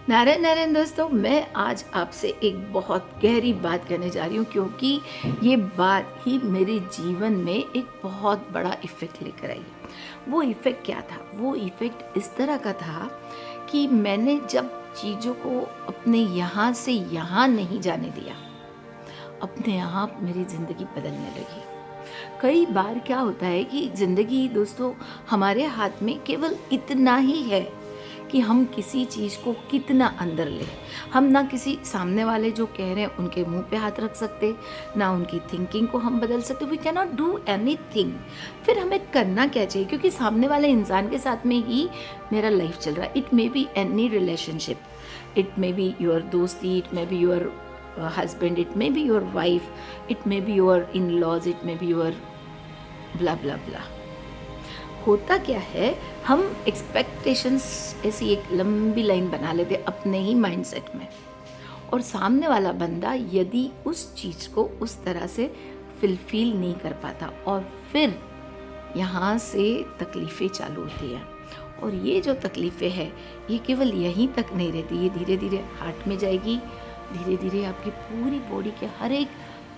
नारायण नारायण दोस्तों, मैं आज आपसे एक बहुत गहरी बात कहने जा रही हूँ, क्योंकि ये बात ही मेरे जीवन में एक बहुत बड़ा इफ़ेक्ट लेकर आई। वो इफ़ेक्ट क्या था? वो इफ़ेक्ट इस तरह का था कि मैंने जब चीज़ों को अपने यहाँ से यहाँ नहीं जाने दिया, अपने आप मेरी ज़िंदगी बदलने लगी। कई बार क्या होता है कि ज़िंदगी दोस्तों हमारे हाथ में केवल इतना ही है कि हम किसी चीज़ को कितना अंदर लें। हम ना किसी सामने वाले जो कह रहे हैं उनके मुंह पे हाथ रख सकते, ना उनकी थिंकिंग को हम बदल सकते। We can not do anything. फिर हमें करना क्या चाहिए? क्योंकि सामने वाले इंसान के साथ में ही मेरा लाइफ चल रहा है। It may be any relationship, it may be your दोस्ती, it may be your husband, it may be your wife, it may be your in-laws, it may be your blah blah blah. होता क्या है, हम expectations ऐसी एक लंबी line बना लेते अपने ही माइंडसेट में, और सामने वाला बंदा यदि उस चीज़ को उस तरह से फुलफिल नहीं कर पाता, और फिर यहाँ से तकलीफ़ें चालू होती हैं। और ये जो तकलीफ़ें हैं ये केवल यहीं तक नहीं रहती, ये धीरे धीरे हार्ट में जाएगी, धीरे धीरे आपकी पूरी बॉडी के हर एक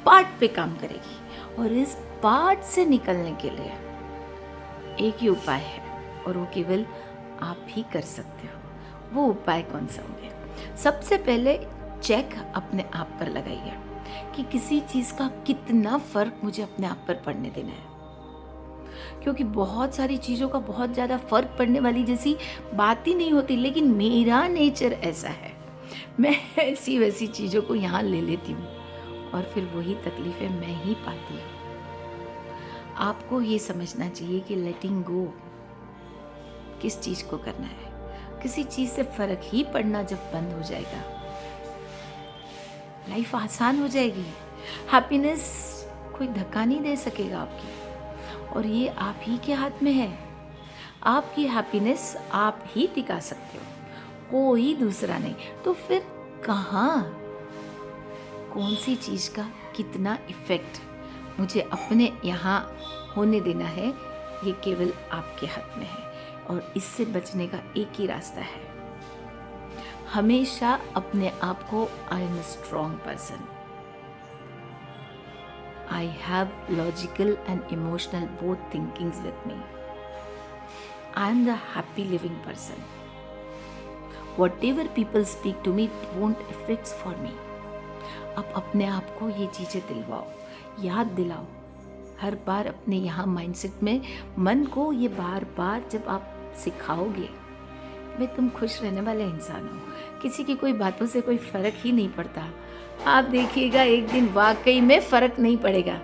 पार्ट पे काम करेगी। और इस पार्ट से निकलने के लिए एक ही उपाय है, और वो केवल आप ही कर सकते हो। वो उपाय कौन सा होंगे? सबसे पहले चेक अपने आप पर लगाइए कि किसी चीज़ का कितना फ़र्क मुझे अपने आप पर पड़ने देना है। क्योंकि बहुत सारी चीज़ों का बहुत ज़्यादा फ़र्क पड़ने वाली जैसी बात ही नहीं होती, लेकिन मेरा नेचर ऐसा है, मैं ऐसी वैसी चीज़ों को यहाँ ले लेती हूँ और फिर वही तकलीफ़ें मैं ही पाती हूँ। आपको ये समझना चाहिए कि लेटिंग गो किस चीज़ को करना है। किसी चीज़ से फ़र्क ही पड़ना जब बंद हो जाएगा, लाइफ आसान हो जाएगी। हैप्पीनेस कोई धक्का नहीं दे सकेगा आपकी, और ये आप ही के हाथ में है। आपकी हैप्पीनेस आप ही टिका सकते हो, कोई दूसरा नहीं। तो फिर कहाँ, कौन सी चीज़ का कितना इफ़ेक्ट मुझे अपने यहाँ होने देना है, ये केवल आपके हाथ में है। और इससे बचने का एक ही रास्ता है, हमेशा अपने आप को I am a strong person, I have logical and emotional both thinkings with me, I am the happy living person, whatever people speak to me won't affect for me. अब अपने आप को ये चीज़ें दिलवाओ, याद दिलाओ हर बार अपने यहाँ माइंडसेट में। मन को ये बार बार जब आप सिखाओगे, मैं तुम खुश रहने वाला इंसान हूँ, किसी की कोई बातों से कोई फ़र्क ही नहीं पड़ता, आप देखिएगा एक दिन वाकई में फ़र्क नहीं पड़ेगा।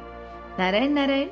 नारायण नारायण।